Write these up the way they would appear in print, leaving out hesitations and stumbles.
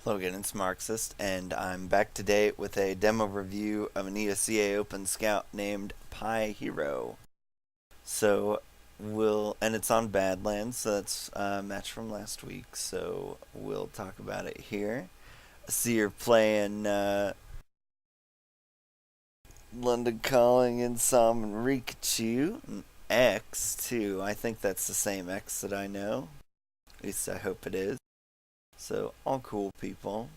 Hello again, it's Marxist, and I'm back today with a demo review of an ESEA Open Scout named Piehero. And it's on Badlands, so that's a match from last week, so we'll talk about it here. I see you're playing London Calling and Sam and Rikachu, and X too. I think that's the same X that I know. At least I hope it is. So, all cool people.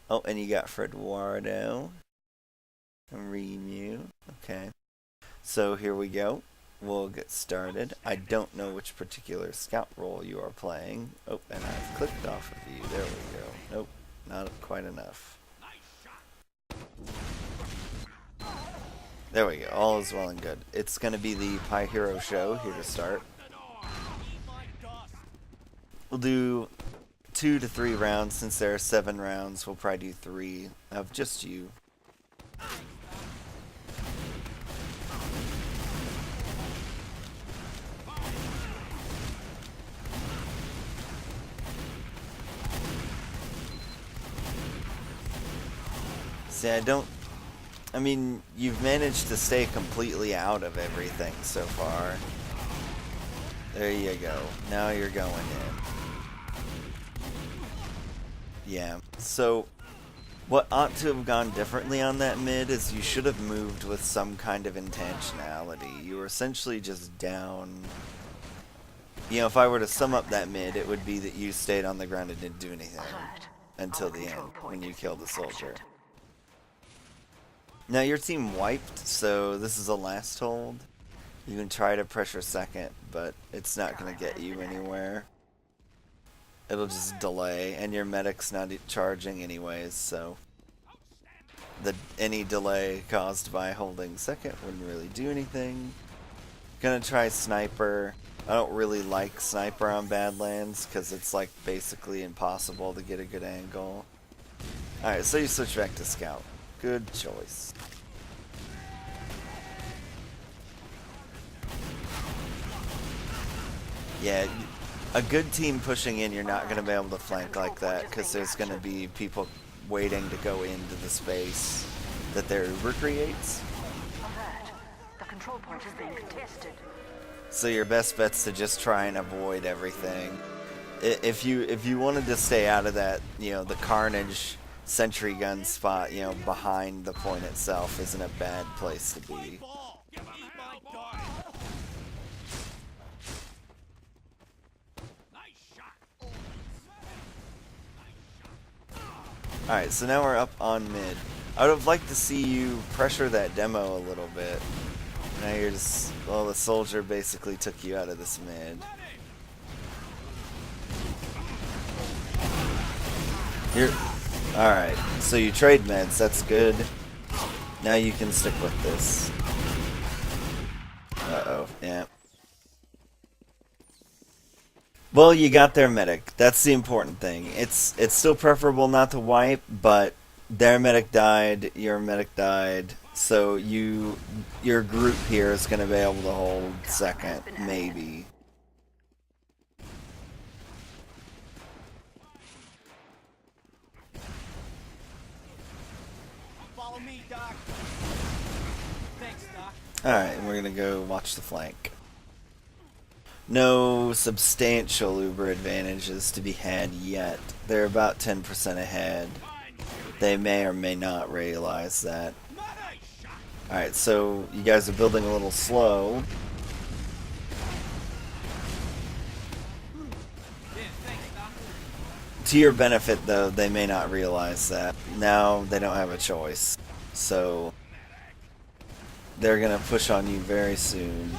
Oh, and you got Fredwardo and Remu. Okay. So here we go. We'll get started. I don't know which particular scout role you are playing. Oh, and I've clicked off of you. There we go. Nope, not quite enough. There we go. All is well and good. It's going to be the Piehero show here to start. We'll do 2 to 3 rounds. Since there are 7 rounds, we'll probably do 3 of just you. See, I mean, you've managed to stay completely out of everything so far. There you go. Now you're going in. Yeah, so what ought to have gone differently on that mid is you should have moved with some kind of intentionality. You were essentially just down. You know, if I were to sum up that mid, it would be that you stayed on the ground and didn't do anything until the end when you killed the soldier. Now your team wiped, so this is a last hold. You can try to pressure second, but it's not going to get you anywhere. It'll just delay, and your medic's not charging anyways, so any delay caused by holding second wouldn't really do anything. Gonna try sniper. I don't really like sniper on Badlands because it's like basically impossible to get a good angle. Alright, so you switch back to scout. Good choice. Yeah, a good team pushing in, you're not going to be able to flank like that because there's going to be people waiting to go into the space that their Uber creates. The control point is being contested. So your best bet's to just try and avoid everything. If you wanted to stay out of that, you know, the Carnage sentry gun spot, you know, behind the point itself isn't a bad place to be. Alright, so now we're up on mid. I would have liked to see you pressure that demo a little bit. Now you're just, well, the soldier basically took you out of this mid. Alright, so you trade meds, that's good. Now you can stick with this. Uh-oh, yeah. Well, you got their medic. That's the important thing. It's still preferable not to wipe, but their medic died, your medic died, so your group here is going to be able to hold second, maybe. Follow me, Doc. Thanks, Doc. Alright, and we're going to go watch the flank. No substantial Uber advantages to be had yet. They're about 10% ahead. They may or may not realize that. Alright, so you guys are building a little slow. To your benefit, though, they may not realize that. Now they don't have a choice. So they're going to push on you very soon.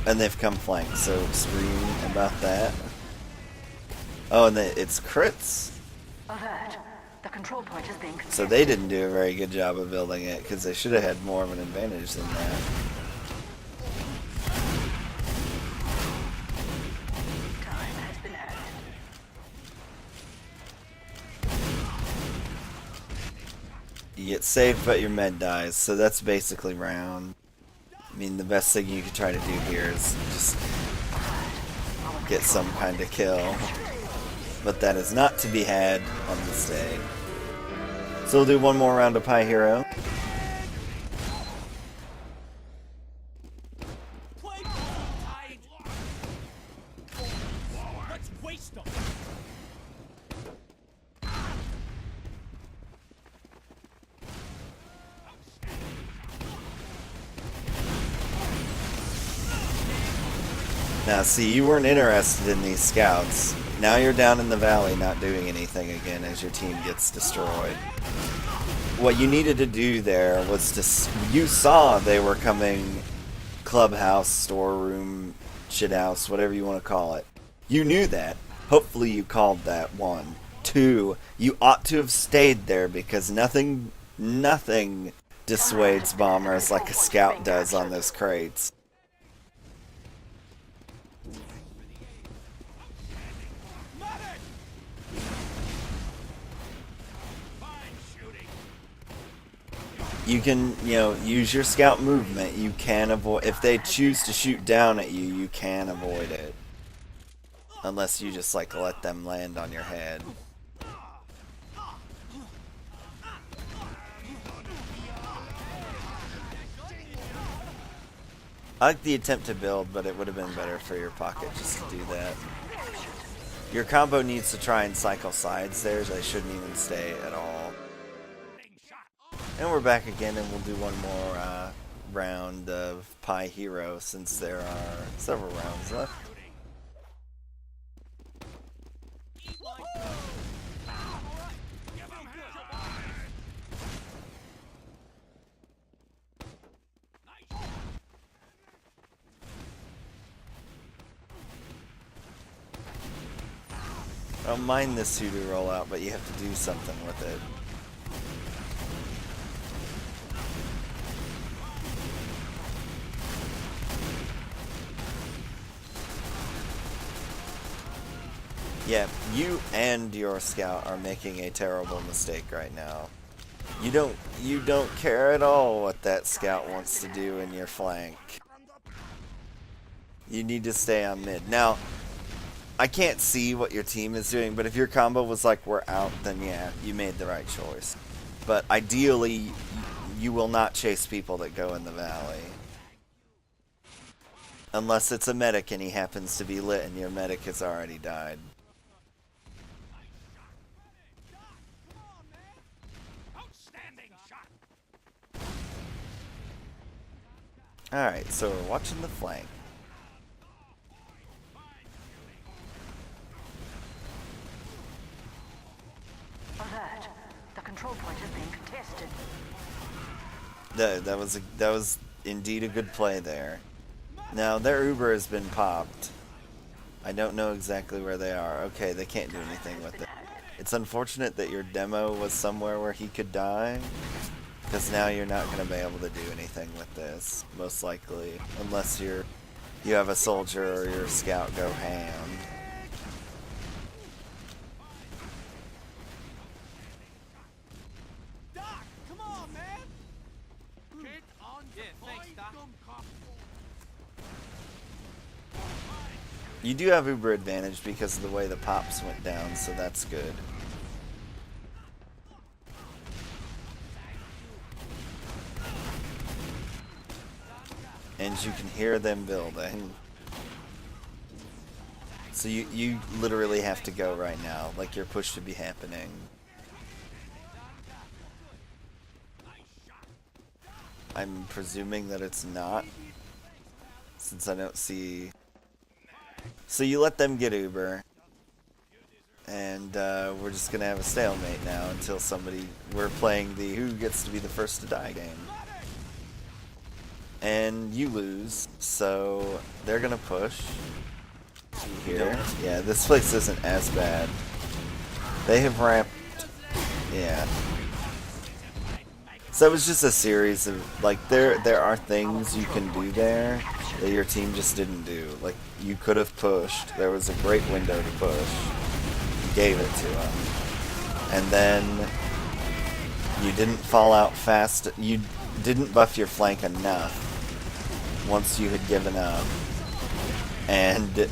And they've come flank, so scream about that. Oh, and it's crits. Alert. The control point is being contested. So they didn't do a very good job of building it, because they should have had more of an advantage than that. Time has been earned. You get saved, but your med dies, so that's basically round. I mean, the best thing you could try to do here is just Our get some kind of kill. But that is not to be had on this day. So we'll do one more round of Piehero. Play ball, tight. Let's waste them. Now see, you weren't interested in these scouts. Now you're down in the valley not doing anything again as your team gets destroyed. What you needed to do there was to... You saw they were coming clubhouse, storeroom, shithouse, whatever you want to call it. You knew that. Hopefully you called that. 1. 2, you ought to have stayed there because nothing dissuades bombers like a scout does on those crates. You can, use your scout movement. You can avoid... If they choose to shoot down at you, you can avoid it. Unless you just, let them land on your head. I like the attempt to build, but it would have been better for your pocket just to do that. Your combo needs to try and cycle sides there. They shouldn't even stay at all. And we're back again, and we'll do one more round of Piehero since there are several rounds left. I don't mind this Sudo rollout, but you have to do something with it. Yeah, you and your scout are making a terrible mistake right now. You don't care at all what that scout wants to do in your flank. You need to stay on mid. Now, I can't see what your team is doing, but if your combo was like, we're out, then yeah, you made the right choice. But ideally, you will not chase people that go in the valley. Unless it's a medic and he happens to be lit and your medic has already died. Alright, so we're watching the flank. Alert. The control point is being contested. That was indeed a good play there. Now, their Uber has been popped. I don't know exactly where they are. Okay, they can't do anything with it. It's unfortunate that your demo was somewhere where he could die. Because now you're not going to be able to do anything with this, most likely, unless you have a soldier or your scout go ham. Doc, come on, man. Get on. Yeah, thanks, Doc. You do have Uber advantage because of the way the pops went down, so that's good. And you can hear them building. So you literally have to go right now, like your push should be happening. I'm presuming that it's not, since I don't see... So you let them get Uber, and we're just going to have a stalemate now until somebody... We're playing the who gets to be the first to die game. And you lose, so they're gonna push. Here. Yeah, this place isn't as bad. They have ramped. Yeah. So it was just a series of, there are things you can do there that your team just didn't do. Like, you could have pushed. There was a great window to push. You gave it to them. And then you didn't fall out fast. You didn't buff your flank enough once you had given up, and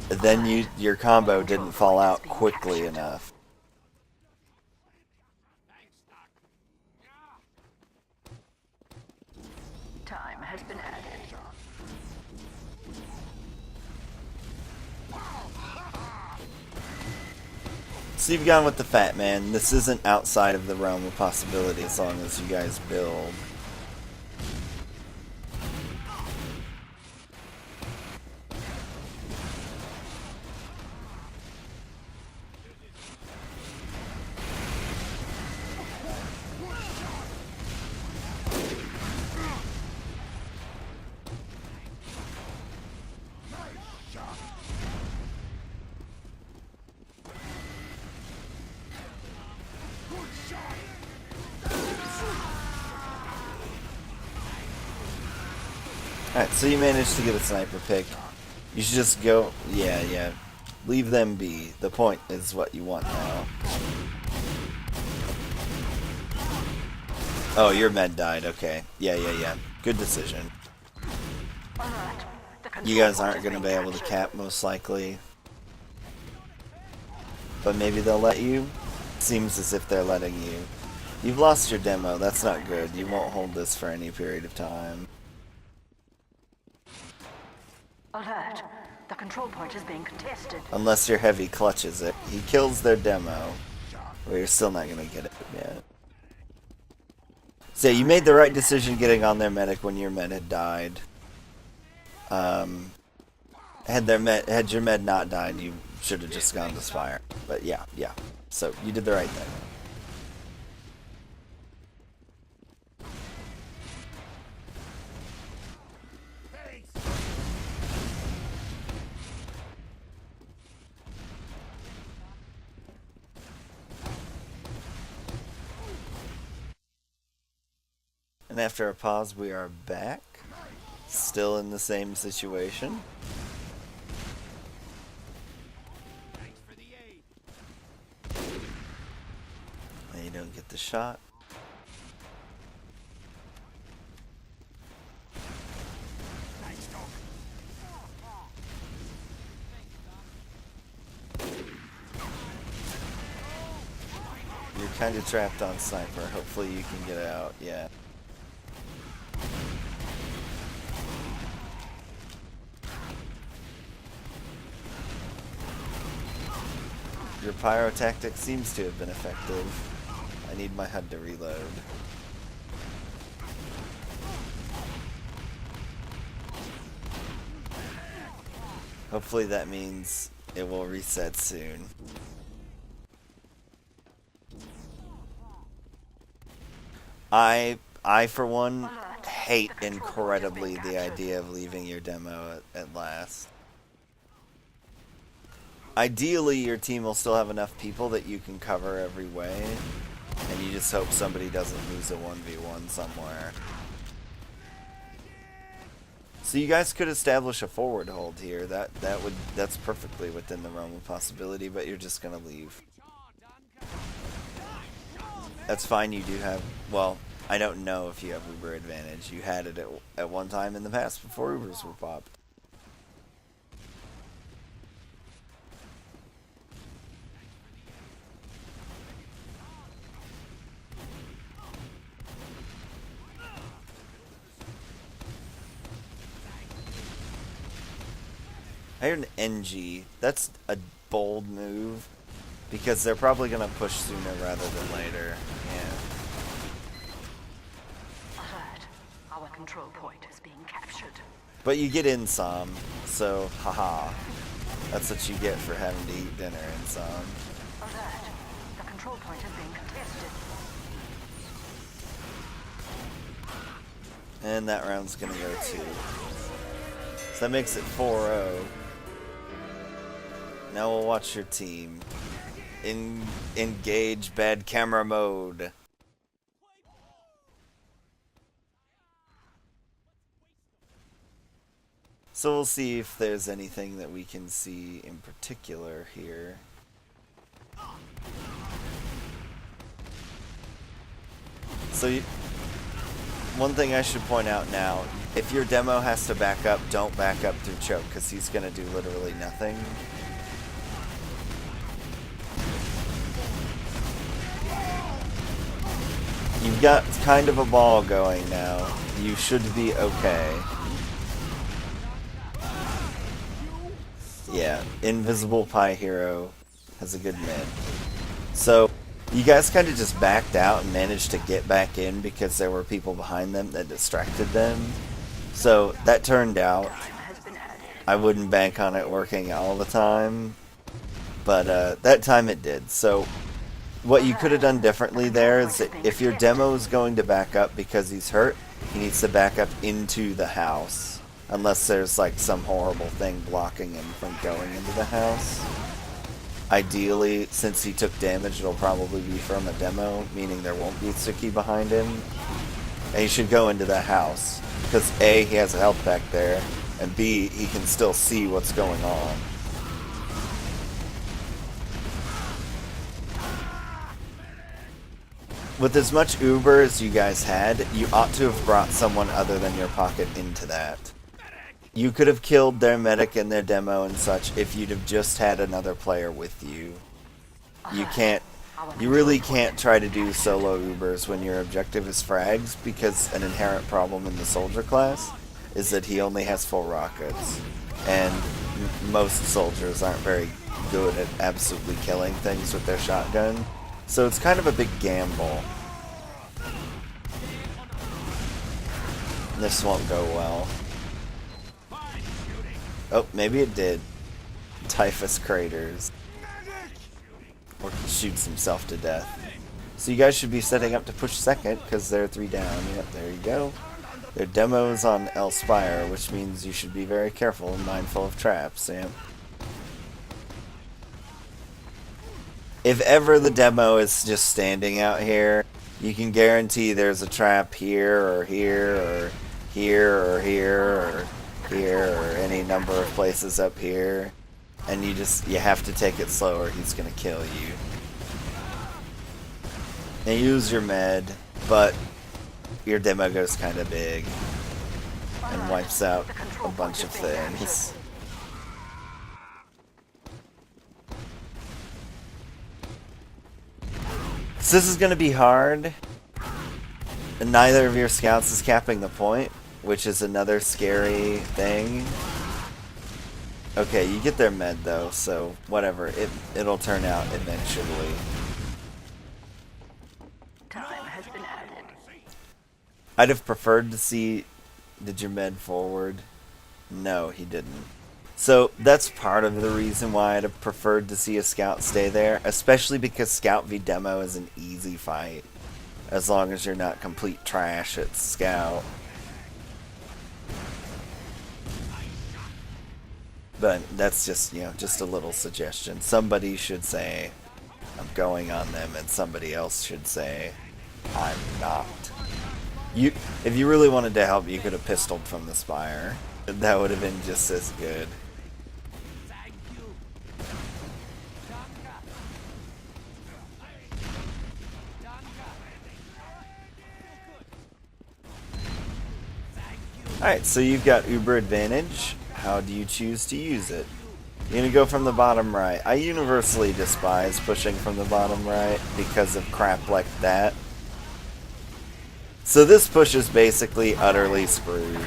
then your combo didn't fall out quickly enough. Time has been added. So you've gone with the Fat Man. This isn't outside of the realm of possibility as long as you guys build. Alright, so you managed to get a sniper pick. You should just go... Yeah. Leave them be. The point is what you want now. Oh, your med died. Okay. Yeah. Good decision. You guys aren't going to be able to cap, most likely. But maybe they'll let you? Seems as if they're letting you. You've lost your demo. That's not good. You won't hold this for any period of time. Alert. The control point is being contested. Unless your heavy clutches it. He kills their demo. Well, you're still not going to get it yet. So you made the right decision getting on their medic when your med had died. Had your med not died, you should have just gone to Spire. But yeah. So you did the right thing. And after a pause, we are back. Still in the same situation. And you don't get the shot. You're kind of trapped on sniper. Hopefully you can get out. Yeah. Your pyro tactic seems to have been effective. I need my HUD to reload. Hopefully that means it will reset soon. I for one, hate incredibly the idea of leaving your demo at last. Ideally, your team will still have enough people that you can cover every way, and you just hope somebody doesn't lose a 1v1 somewhere. So you guys could establish a forward hold here. That's perfectly within the realm of possibility, but you're just gonna leave. That's fine. You do have, well, I don't know if you have Uber advantage. You had it at one time in the past before Ubers were popped. I heard an NG. That's a bold move because they're probably going to push sooner rather than later. Yeah. Alert. Our control point is being captured. But you get in some, so haha. That's what you get for having to eat dinner in some. Alert. The control point is being contested. And that round's going to go too. So that makes it 4-0. Now we'll watch your team. Engage bad camera mode. So we'll see if there's anything that we can see in particular here. So one thing I should point out now, If your demo has to back up, don't back up through choke, because he's going to do literally nothing. You've got kind of a ball going now. You should be okay. Yeah, Invisible Piehero has a good mid. So, you guys kind of just backed out and managed to get back in because there were people behind them that distracted them. So, that turned out. I wouldn't bank on it working all the time, but that time it did. So, what you could have done differently there is that if your demo is going to back up because he's hurt, he needs to back up into the house. Unless there's like some horrible thing blocking him from going into the house. Ideally, since he took damage, it'll probably be from a demo, meaning there won't be Tsuki behind him. And he should go into the house. Because A, he has a health pack there, and B, he can still see what's going on. With as much Uber as you guys had, you ought to have brought someone other than your pocket into that. You could have killed their medic and their demo and such if you'd have just had another player with you. You really can't try to do solo Ubers when your objective is frags, because an inherent problem in the soldier class is that he only has full rockets. And most soldiers aren't very good at absolutely killing things with their shotgun. So it's kind of a big gamble. This won't go well. Oh, maybe it did. Typhus craters. Or he shoots himself to death. So you guys should be setting up to push second, because they're 3 down. Yep, there you go. Their demo's on L Spire, which means you should be very careful and mindful of traps, yep. If ever the demo is just standing out here, you can guarantee there's a trap here, or here, or here, or here, or here, or any number of places up here. And you have to take it slow or he's gonna kill you. And use your med, but your demo goes kind of big and wipes out a bunch of things. So this is going to be hard, and neither of your scouts is capping the point, which is another scary thing. Okay, you get their med though, so whatever, it'll turn out eventually. Time has been added. I'd have preferred to see, did your med forward? No, he didn't. So that's part of the reason why I'd have preferred to see a scout stay there, especially because scout v demo is an easy fight, as long as you're not complete trash at scout. But that's just, just a little suggestion. Somebody should say, I'm going on them, and somebody else should say, I'm not. If you really wanted to help, you could have pistoled from the spire. That would have been just as good. Alright, so you've got Uber advantage. How do you choose to use it? You're going to go from the bottom right. I universally despise pushing from the bottom right because of crap like that. So this push is basically utterly screwed.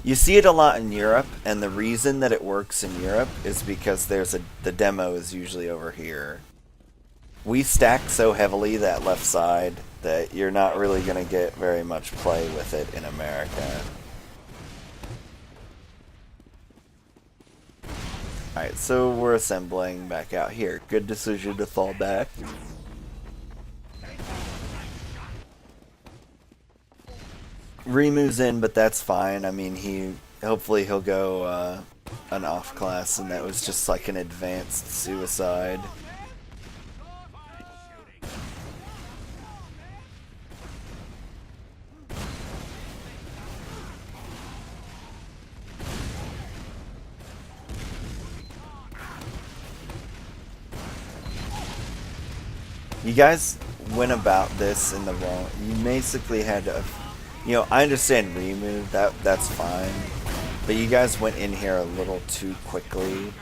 You see it a lot in Europe, and the reason that it works in Europe is because the demo is usually over here. We stack so heavily that left side that you're not really going to get very much play with it in America. Alright, so we're assembling back out here. Good decision to fall back. Rimu's in, but that's fine. I mean, hopefully he'll go an off class, and that was just like an advanced suicide. You guys went about this in the wrong. You basically had to, you know, I understand remove that's fine, but you guys went in here a little too quickly,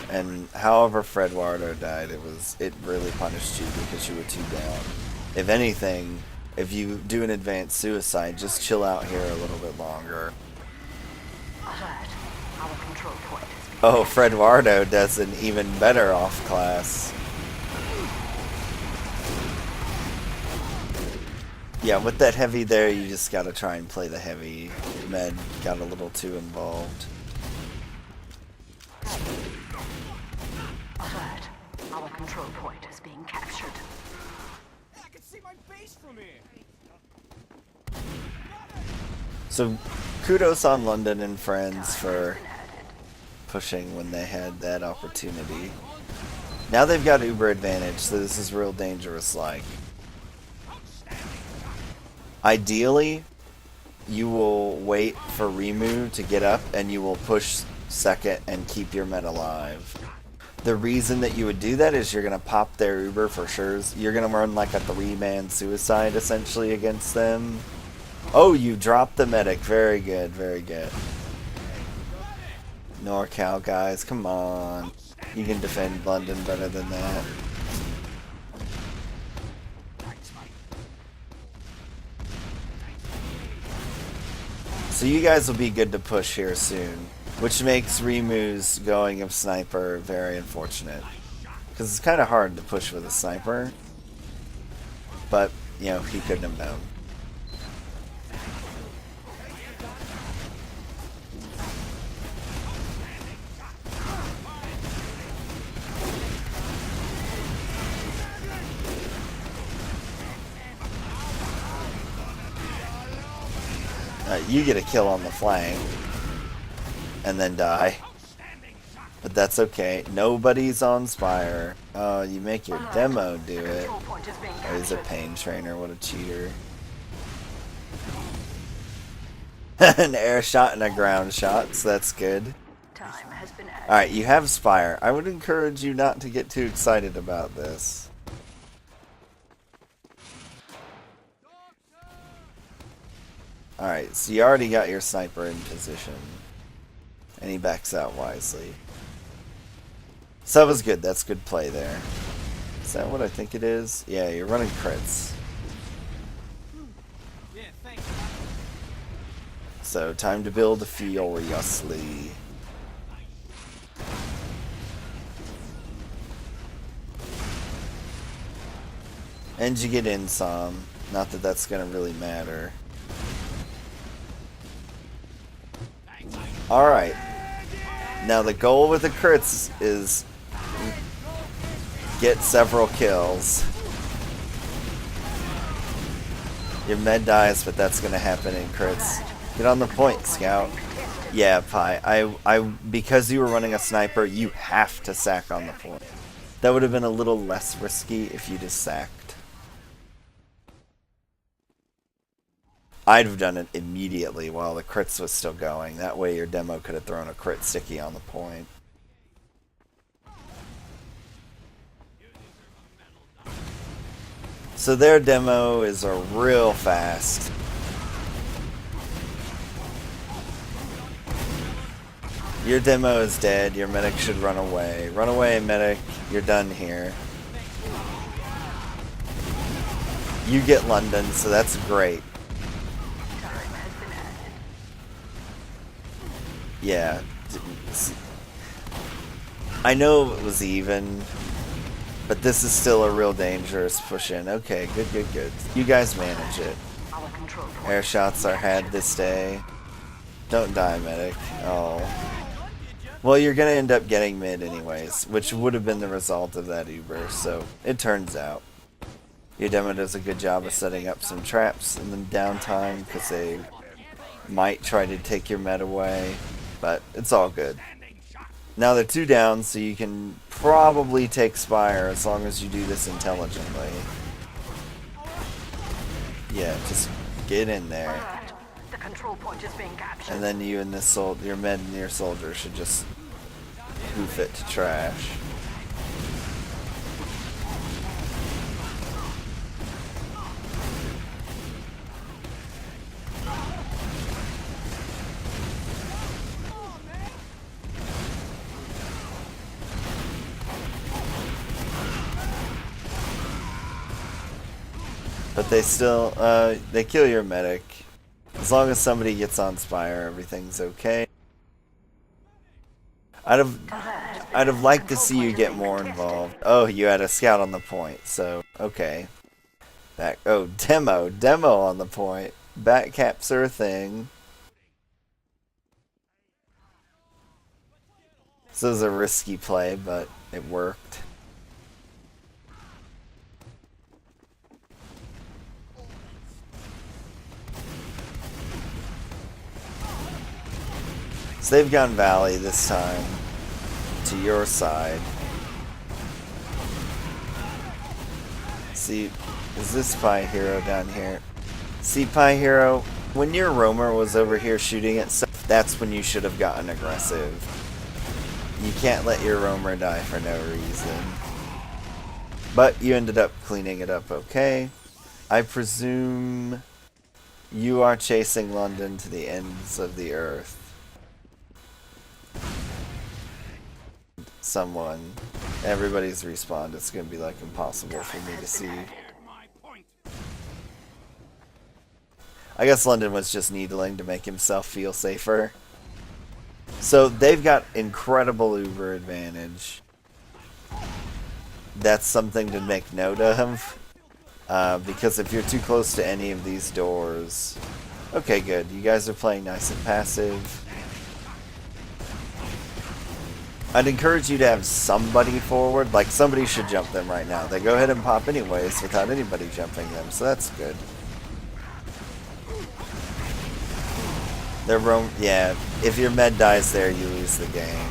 and however Fred Wardo died, it really punished you because you were too down. If anything, if you do an advanced suicide, just chill out here a little bit longer. Alert. Our control point is being Oh, Fred Wardo does an even better off class. Yeah, with that heavy there, you just gotta try and play the heavy. Med got a little too involved. alert. Our control point is being captured. I can see my base from here. So, kudos on London and Friends for pushing when they had that opportunity. Now they've got Uber advantage, so this is real dangerous like. Ideally, you will wait for Remu to get up and you will push second and keep your med alive. The reason that you would do that is you're going to pop their Uber for sure. You're going to run like a 3-man suicide essentially against them. Oh, you dropped the medic. Very good, very good. NorCal guys, come on. You can defend London better than that. So you guys will be good to push here soon, which makes Remu's going of sniper very unfortunate. Because it's kind of hard to push with a sniper, but, you know, he couldn't have known. You get a kill on the flank and then die, but that's okay. Nobody's on Spire. Oh, you make your demo do it. Oh, he's a pain trainer. What a cheater. An air shot and a ground shot, so that's good. Time has been added. Alright, you have Spire. I would encourage you not to get too excited about this. Alright, so you already got your sniper in position. And he backs out wisely. So that was good. That's good play there. Is that what I think it is? Yeah, you're running crits. Yeah, thanks. So, time to build furiously. And you get in some. Not that that's going to really matter. Alright. Now the goal with the crits is get several kills. Your med dies, but that's going to happen in crits. Get on the point, Scout. Yeah, Pi. Because you were running a sniper, you have to sack on the point. That would have been a little less risky if you just sacked. I'd have done it immediately while the crits was still going. That way your demo could have thrown a crit sticky on the point. So their demo is a real fast. Your demo is dead. Your medic should run away. Run away, medic. You're done here. You get London, so that's great. Yeah. I know it was even, but this is still a real dangerous push in. Okay, good, good, good. You guys manage it. Air shots are had this day. Don't die, medic. Oh. Well, you're going to end up getting mid anyways, which would have been the result of that Uber, so it turns out. Your demo does a good job of setting up some traps in the downtime, because they might try to take your med away. But it's all good. Now they're 2 down, so you can probably take Spire as long as you do this intelligently. Yeah, just get in there. The control point is being captured. And then you and this your med and your soldier should just hoof it to trash. But they still, they kill your medic. As long as somebody gets on Spire, everything's okay. I'd have liked to see you get more involved. Oh, you had a scout on the point, so, okay. Back, oh, demo on the point. Back caps are a thing. This was a risky play, but it worked. So they've gone Valley this time to your side. See, is this piehero down here? See, piehero, when your roamer was over here shooting at stuff, that's when you should have gotten aggressive. You can't let your roamer die for no reason. But you ended up cleaning it up okay. I presume you are chasing London to the ends of the earth. Someone. Everybody's respawned. It's going to be like impossible for me to see. I guess London was just needling to make himself feel safer. So they've got incredible Uber advantage. That's something to make note of. Because if you're too close to any of these doors... Okay, good. You guys are playing nice and passive. I'd encourage you to have somebody forward. Like, somebody should jump them right now. They go ahead and pop anyways without anybody jumping them, so that's good. Yeah, if your med dies there, you lose the game.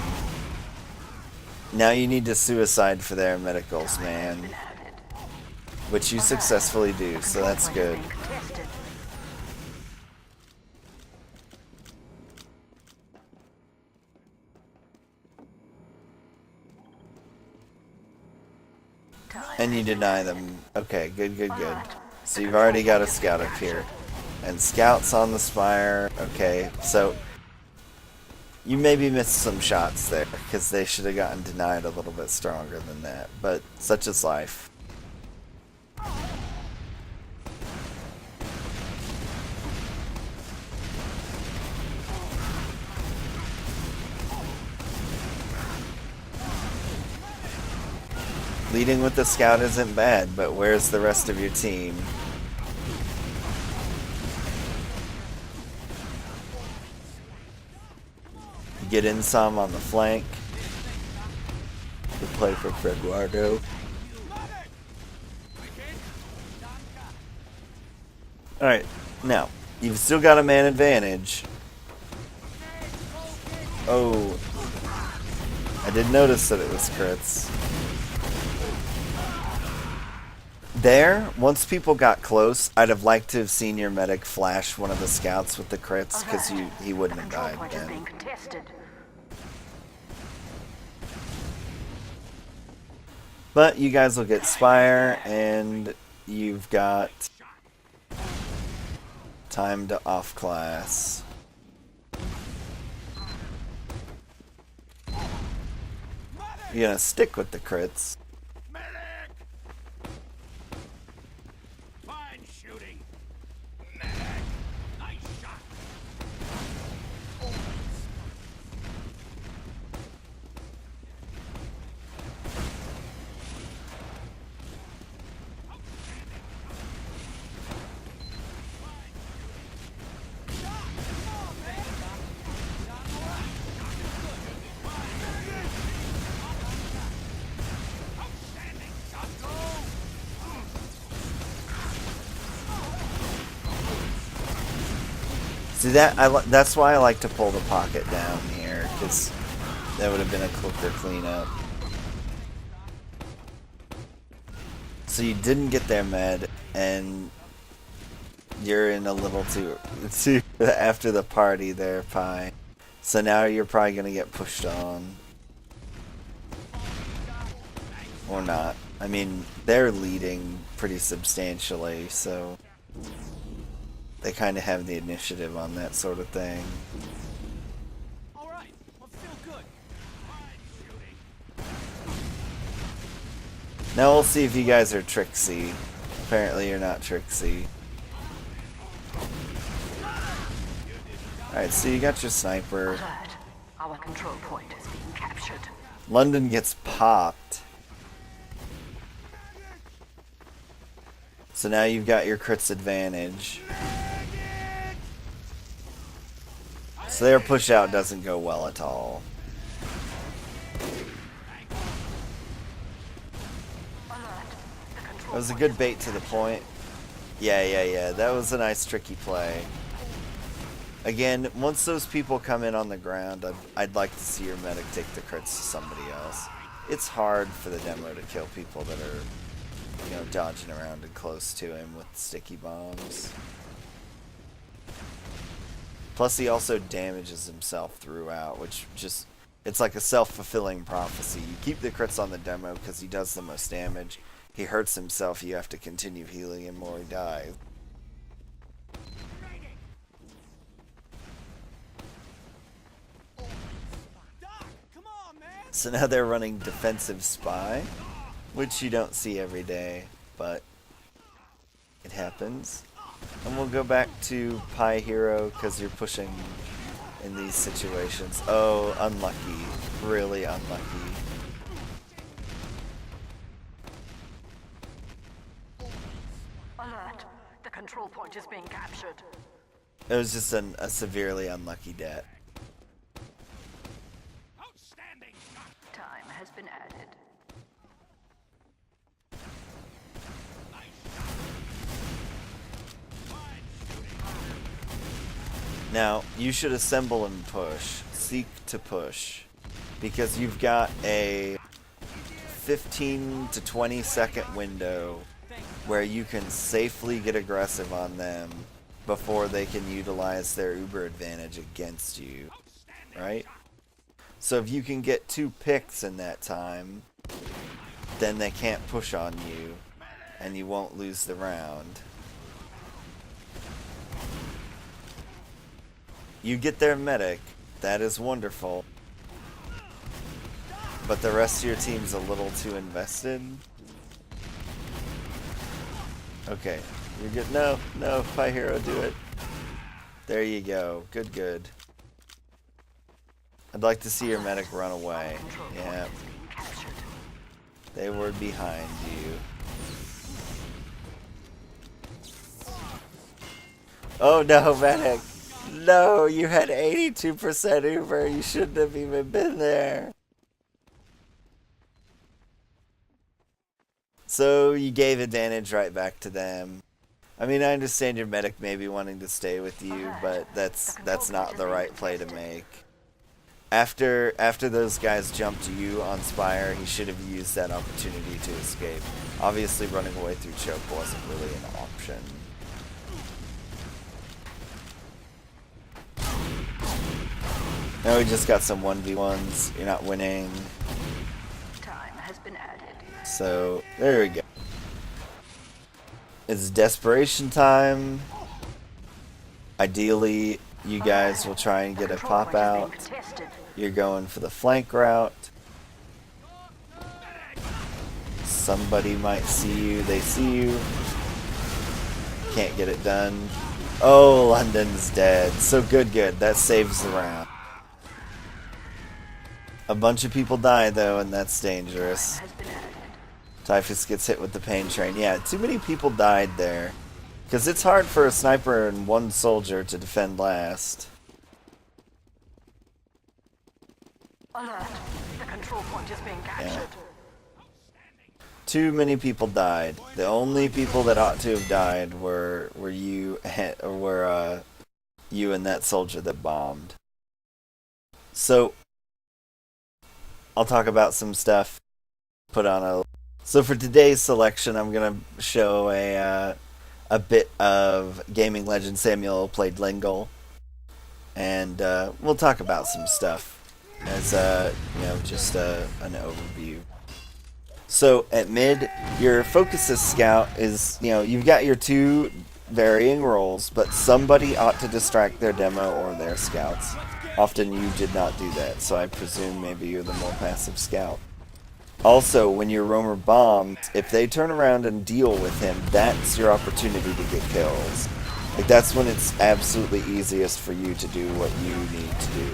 Now you need to suicide for their medicals, man. Which you successfully do, so that's good. And you deny them. Okay, good. So you've already got a scout up here. And scouts on the Spire. Okay, so you maybe missed some shots there, because they should have gotten denied a little bit stronger than that. But such is life. Leading with the scout isn't bad, but where's the rest of your team? Get in some on the flank. Good play for Eduardo. Alright, now, you've still got a man advantage. Oh, I did notice that it was crits. There, once people got close, I'd have liked to have seen your medic flash one of the scouts with the crits, because he wouldn't have died then. But you guys will get Spire, and you've got time to off class. You're gonna stick with the crits. See that's why I like to pull the pocket down here, because that would have been a quicker cleanup. So you didn't get their med, and you're in a little too after the party there, Pi. So now you're probably gonna get pushed on, or not. I mean, they're leading pretty substantially, so they kind of have the initiative on that sort of thing. All right, I'm still good. Now we'll see if you guys are tricksy. Apparently you're not Trixie. Alright, so you got your sniper. Alert. Our control point is being captured. London gets popped. So now you've got your crits advantage. So their push out doesn't go well at all. That was a good bait to the point. Yeah. That was a nice tricky play. Again, once those people come in on the ground, I'd like to see your medic take the crits to somebody else. It's hard for the demo to kill people that are, you know, dodging around and close to him with sticky bombs. Plus, he also damages himself throughout, which just, it's like a self-fulfilling prophecy. You keep the crits on the demo because he does the most damage. He hurts himself, you have to continue healing him or he dies. So now they're running defensive spy, which you don't see every day, but it happens. And we'll go back to piehero because you're pushing in these situations. Oh, unlucky. Really unlucky. Alert. The control point is being captured. It was just a severely unlucky death. Time has been added. Now, you should assemble and push. Seek to push. Because you've got a 15 to 20 second window where you can safely get aggressive on them before they can utilize their uber advantage against you. Right? So if you can get 2 picks in that time, then they can't push on you and you won't lose the round. You get their medic, that is wonderful. But the rest of your team's a little too invested. Okay, you're good. No, piehero, do it. There you go. Good. I'd like to see your medic run away. Yeah. They were behind you. Oh no, medic! No, you had 82% Uber. You shouldn't have even been there. So you gave advantage right back to them. I mean, I understand your medic may be wanting to stay with you, but that's not the right play to make. After those guys jumped you on Spire, he should have used that opportunity to escape. Obviously, running away through choke wasn't really an option. Now we just got some 1v1s. You're not winning. Time has been added. So, there we go. It's desperation time. Ideally, you guys will try and get a pop out. You're going for the flank route. Somebody might see you. They see you. Can't get it done. Oh, London's dead. So good. That saves the round. A bunch of people die, though, and that's dangerous. Typhus gets hit with the pain train. Yeah, too many people died there. Because it's hard for a sniper and 1 soldier to defend last. Alert. The control point is being captured. Yeah. Too many people died. The only people that ought to have died were you you and that soldier that bombed. So I'll talk about some stuff. So for today's selection, I'm gonna show a bit of Gaming Legend. Samuel played Lingle, and we'll talk about some stuff as just an overview. So at mid, your focus as scout is, you've got your 2 varying roles, but somebody ought to distract their demo or their scouts. Often you did not do that, so I presume maybe you're the more passive scout. Also, when your roamer bombs, if they turn around and deal with him, that's your opportunity to get kills. Like, that's when it's absolutely easiest for you to do what you need to do.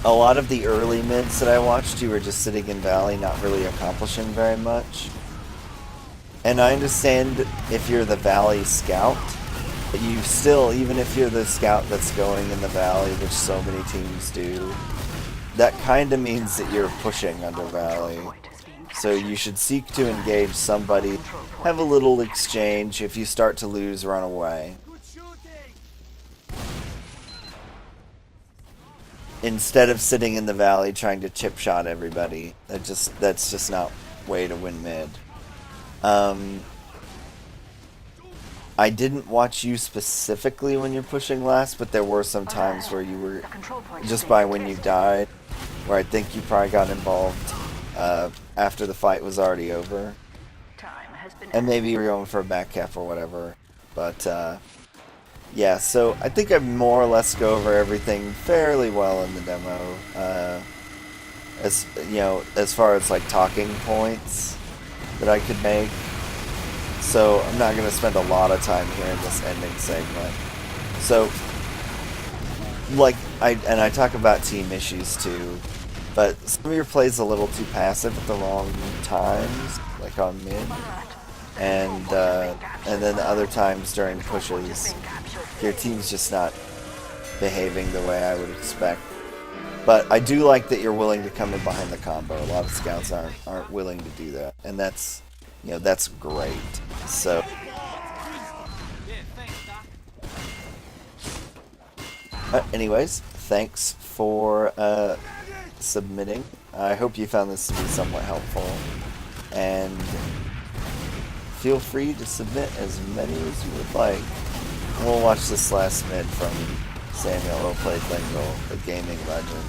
A lot of the early mids that I watched, you were just sitting in Valley, not really accomplishing very much. And I understand if you're the Valley scout, but you still, even if you're the scout that's going in the Valley, which so many teams do, that kind of means that you're pushing under Valley. So you should seek to engage somebody, have a little exchange. If you start to lose, run away. Instead of sitting in the Valley trying to chip shot everybody. That's just not way to win mid. I didn't watch you specifically when you're pushing last, but there were some times where you were, just by when you died, where I think you probably got involved after the fight was already over. And maybe you were going for a back cap or whatever. But, yeah, so I think I more or less go over everything fairly well in the demo. As, you know, as far as, like, talking points that I could make. So I'm not going to spend a lot of time here in this ending segment. So, like, I talk about team issues too, but some of your plays a little too passive at the wrong times, like on mid, and then other times during pushes, your team's just not behaving the way I would expect. But I do like that you're willing to come in behind the combo. A lot of scouts aren't willing to do that, and that's, you know, that's great. So, anyways, thanks for submitting. I hope you found this to be somewhat helpful, and feel free to submit as many as you would like. And we'll watch this last mid from Samuel, who played Lingle, the gaming legend.